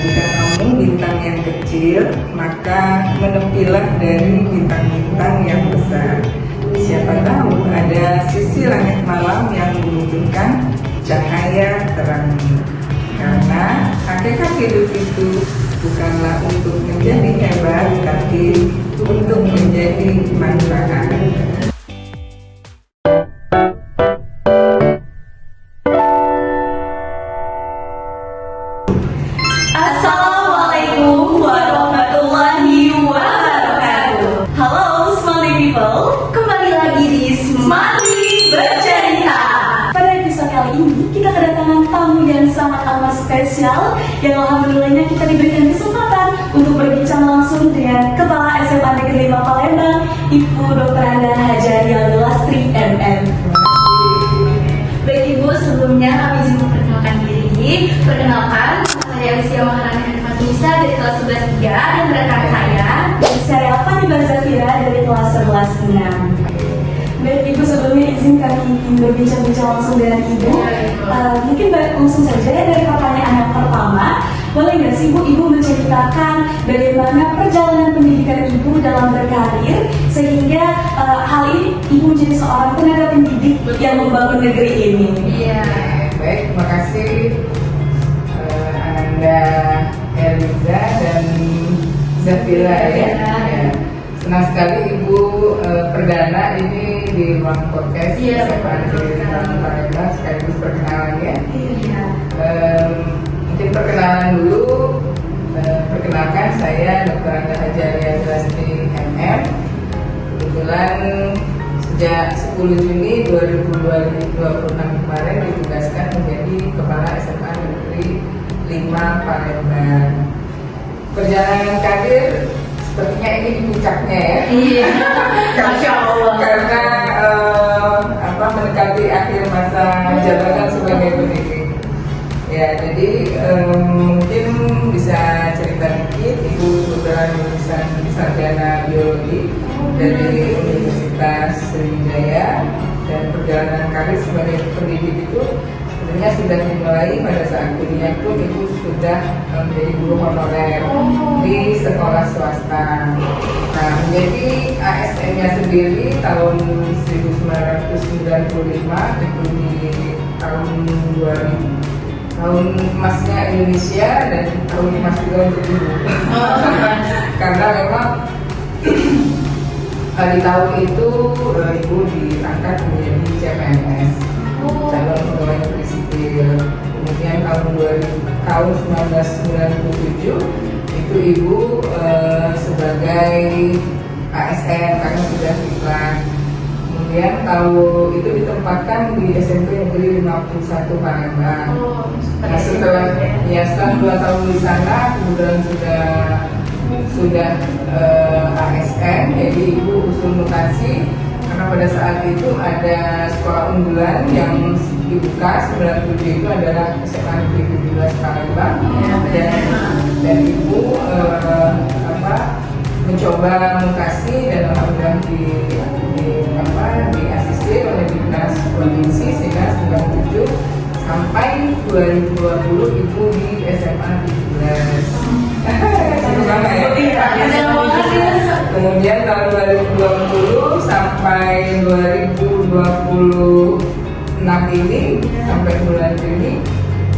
jika kamu bintang yang kecil, maka menepilah dari bintang-bintang yang besar. Siapa tahu ada sisi langit malam yang membutuhkan cahaya terang. Karena hakikat hidup itu bukanlah untuk menjadi hebat, tapi untuk menjadi manfaat. Assalamualaikum warahmatullahi wabarakatuh. Halo Smarty People, kembali lagi di Smarty Bercerita. Pada episode kali ini kita kedatangan tamu yang sangat amat spesial, yang alhamdulillahnya kita diberikan kesempatan untuk berbincang langsung dengan Kepala SMA Negeri 5 Palembang, Ibu Dr. Anda Hajaria Lastri MM. Baik Ibu, sebelumnya kami izin memperkenalkan diri. Perkenalkan, saya Alicia Maharani Anfatunisa dari kelas 11 3 dan rekan saya Fani Bazafira dari kelas 11 6. Baik Ibu, sebelumnya izin kami ingin berbincang-bincang langsung dengan Ibu. Mungkin langsung saja ya dari pertanyaan yang pertama. Boleh nggak sih Ibu menceritakan bagaimana perjalanan pendidikan Ibu dalam berkarir sehingga hal ini Ibu menjadi seorang tenaga pendidik yang membangun negeri ini? Iya, baik, terima kasih Ananda, Eliza dan Zafira ya. Senang sekali Ibu perdana ini di ruang podcast SMA Negeri 5 Palembang, sekaligus perkenalan ya. Mungkin perkenalan dulu. Perkenalkan, saya Dr. Anda Hajaria Lastri MM. Kebetulan sejak 10 Juni 2026 kemarin ditugaskan menjadi Kepala SMA Negeri 5 Palembang. Perjalanan karir sepertinya ini di puncaknya ya. Iya. Masya Allah. Karena mendekati akhir masa jabatan sebagai pendidik. Ya, jadi mungkin bisa cerita dikit. Ibu kebetulan lulusan sarjana biologi dari Universitas Sriwijaya, dan perjalanan karir sebagai pendidik itu sebenarnya sudah dimulai pada saat kuliah pun Ibu sudah menjadi guru honorer di sekolah swasta. Nah, menjadi ASN-nya sendiri tahun 1995, itu di tahun 2000. Tahun emasnya Indonesia dan tahun emas juga untuk Ibu. Karena memang di tahun itu Ibu diangkat menjadi CPNS, calon pegawai negeri sipil. Kemudian tahun 1997 itu Ibu sebagai ASN karena sudah diklat. Kemudian itu ditempatkan di SMP Negeri 51 Palembang. Nah, setelah 2 tahun di sana, kemudian sudah ASN, jadi Ibu usul mutasi karena pada saat itu ada sekolah unggulan yang dibuka 97 itu adalah SMA Negeri 17 Palembang, dan Ibu mencoba mutasi dan alhamdulillah diasistir oleh Dinas Provinsi sehingga 97 sampai 2020 Ibu di SMA 17. Kemudian tahun 2020 sampai 2026 ini sampai bulan Juni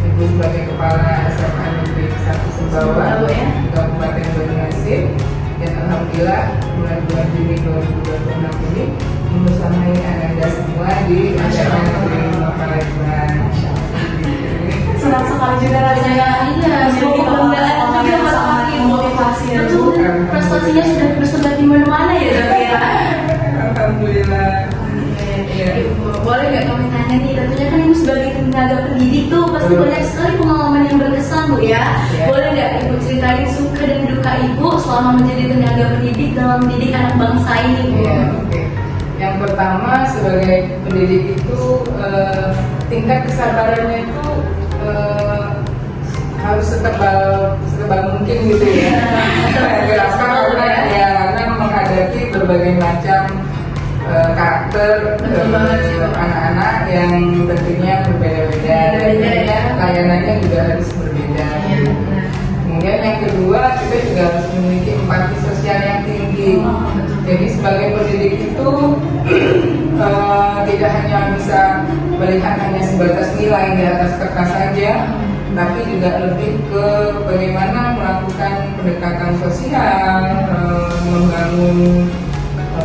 Ibu sebagai Kepala SMA Negeri 1 Sumbawa Kabupaten Banyuasin, dan alhamdulillah bulan Juni 2026 ini membersamai Anda semua di SMA Negeri 5 Palembang. Senang sekali juga rasanya. Iya, jadi kebanggaan juga sangat motivasi ya. Prestasinya sudah tersebar di mana-mana ya Zafira. Alhamdulillah. Boleh nggak kami tanya nih, tentunya kan Ibu sebagai tenaga pendidik tuh pasti banyak sekali pengalaman yang berkesan Bu ya. Boleh nggak Ibu ceritain suka dan duka Ibu selama menjadi tenaga pendidik dalam mendidik anak bangsa ini Bu? Yang pertama, sebagai pendidik itu tingkat kesabarannya itu harus setebal mungkin gitu ya. Karena menghadapi berbagai macam karakter anak-anak yang tentunya berbeda-beda, dan layanannya juga harus berbeda. juga harus memiliki empati sosial yang tinggi. Jadi sebagai pendidik itu tidak hanya bisa melihat hanya sebatas nilai di atas kertas saja, tapi juga lebih ke bagaimana melakukan pendekatan sosial, membangun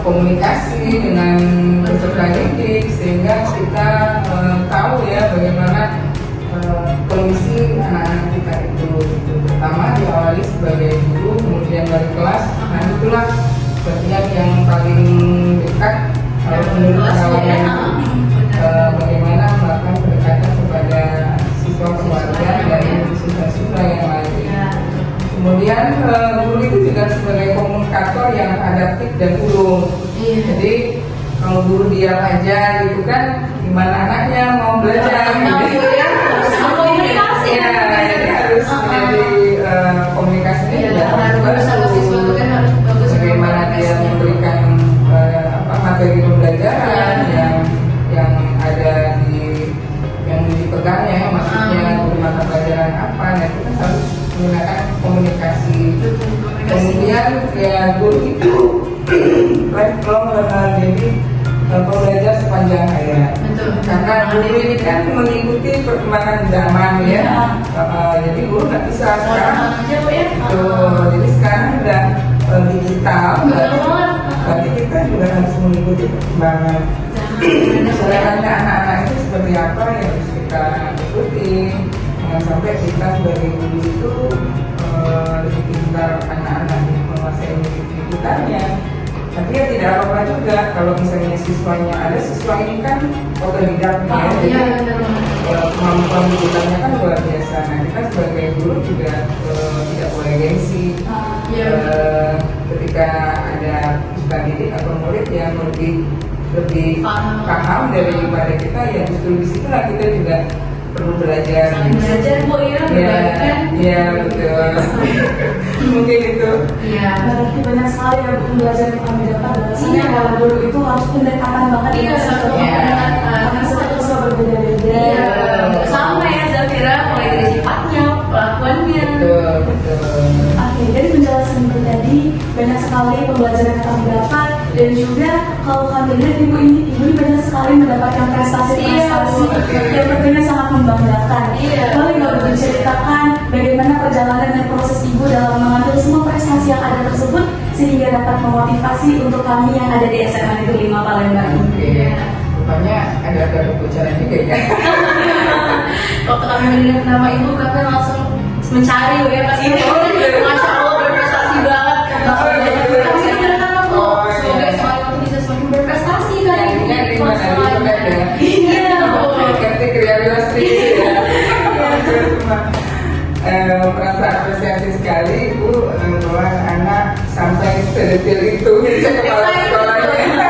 komunikasi dengan peserta didik, sehingga kita tahu ya bagaimana kondisi anak-anak kita itu, pertama diawali sebagai guru, kemudian dari kelas. Nah itulah bagian yang paling dekat menurut pengalaman bagaimana melakukan pendekatan kepada siswa keluarga dan siswa-siswa yang lain. Kemudian guru itu juga sebagai komunikator yang adaptif dan ulung. Jadi kalau guru diam aja gitu kan, gimana anaknya mau belajar? Komunikasi ya, jadi harus menjadi komunikasinya juga harus bagus. Bagaimana dia memberikan materi pembelajaran yang ada yang dipegangnya, maksudnya guru mata pelajaran apa, nah itu kan harus menggunakan komunikasi. Kemudian ya guru itu lifelong learner, jadi pembelajar sepanjang hayat. Karena guru ini kan mengikuti perkembangan zaman ya. Jadi guru nggak bisa sekarang. Jadi sekarang udah digital. Berarti kita juga harus mengikuti perkembangan. Sebenarnya anak-anak itu seperti apa yang harus kita ikuti. Jangan sampai kita sebagai guru itu lebih pintar anak-anak yang menguasai digitalnya. Tapi ya tidak apa-apa juga kalau misalnya siswanya ada, siswa ini kan otodidak ya, jadi kemampuan digitalnya kan luar biasa. Nah kita sebagai guru juga tidak boleh gengsi ketika ada peserta didik atau murid yang lebih paham daripada kita, ya justru disitulah kita juga perlu belajar. Bu ya betul. Mungkin itu. Berarti banyak sekali yang belajar yang kami dapat. Bahwasanya kalau guru itu harus pendekatan banget dengan karena setiap siswa berbeda-beda. Sama ya Zafira, mulai dari sifatnya, kelakuannya. Betul. Oke, dari penjelasan ibu tadi banyak sekali pembelajaran yang kami dapat, dan juga kalau kami lihat ibu ini banyak sekali mendapatkan prestasi-prestasi yang tentunya sangat membanggakan. Boleh nggak ibu ceritakan bagaimana perjalanan dan proses ibu dalam mengambil semua prestasi yang ada tersebut sehingga dapat memotivasi untuk kami yang ada di SMA Negeri 5 Palembang ini? Rupanya ada kebocoran juga ya. Waktu kami mendengar nama ibu, kami langsung mencari ya pas itu. Masya Allah berprestasi banget. Kami mendengar nama bu. Semoga semuanya itu bisa semakin berprestasi kan. Iya. Ganti kreativitas ya. Merasa apresiasi sekali ibu bahwa anak sampai sedetil itu bisa kepala sekolahnya.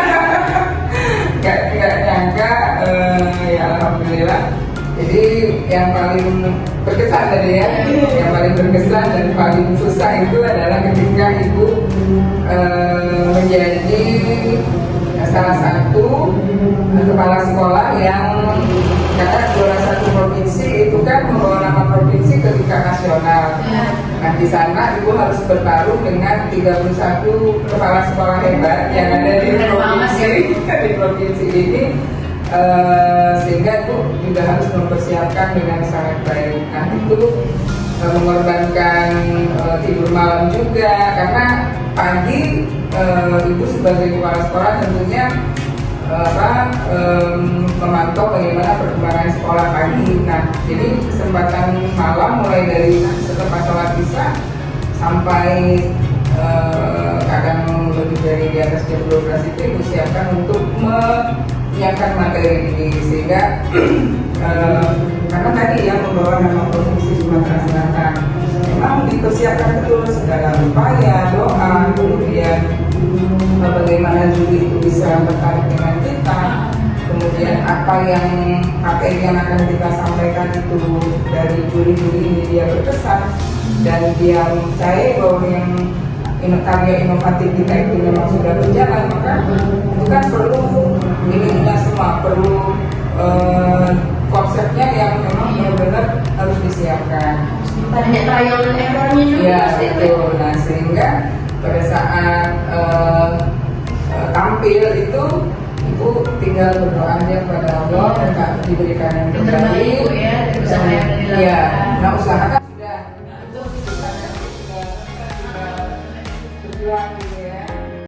Gak nyangka, ya alhamdulillah. Jadi yang paling berkesan tadi ya, yang paling berkesan dan paling susah itu adalah ketika ibu menjadi salah satu kepala sekolah yang, karena juara satu provinsi itu kan membawa nama provinsi ke tingkat nasional. Nah di sana ibu harus bertarung dengan 31 kepala sekolah hebat yang ada di provinsi ini. Sehingga itu juga harus mempersiapkan dengan sangat baik. Nah itu mengorbankan tidur malam juga, karena pagi ibu sebagai kepala sekolah tentunya memantau bagaimana perkembangan sekolah pagi. Nah jadi kesempatan malam mulai dari setelah sholat isya sampai kadang lebih dari di atas jam 12 itu ibu siapkan untuk menyiapkan materi ini, sehingga karena tadi yang membawa nama provinsi Sumatera Selatan memang dipersiapkan betul segala upaya, doa, kemudian bagaimana juri itu bisa tertarik dengan kita, kemudian apa yang materi yang akan kita sampaikan itu dari juri-juri ini dia berkesan dan dia percaya bahwa yang karya inovatif kita itu memang sudah berjalan, maka itu kan perlu ininya semua, perlu konsepnya yang memang benar-benar harus disiapkan. Banyak trial dan errornya juga Iya, pasti itu. betul. Nah, sehingga pada saat tampil itu Ibu tinggal berdoa aja kepada Allah, minta diberikan yang Yang terbaik, terbaik. Bu, ya, dari usaha yang udah dilakukan. Iya, nah usahakan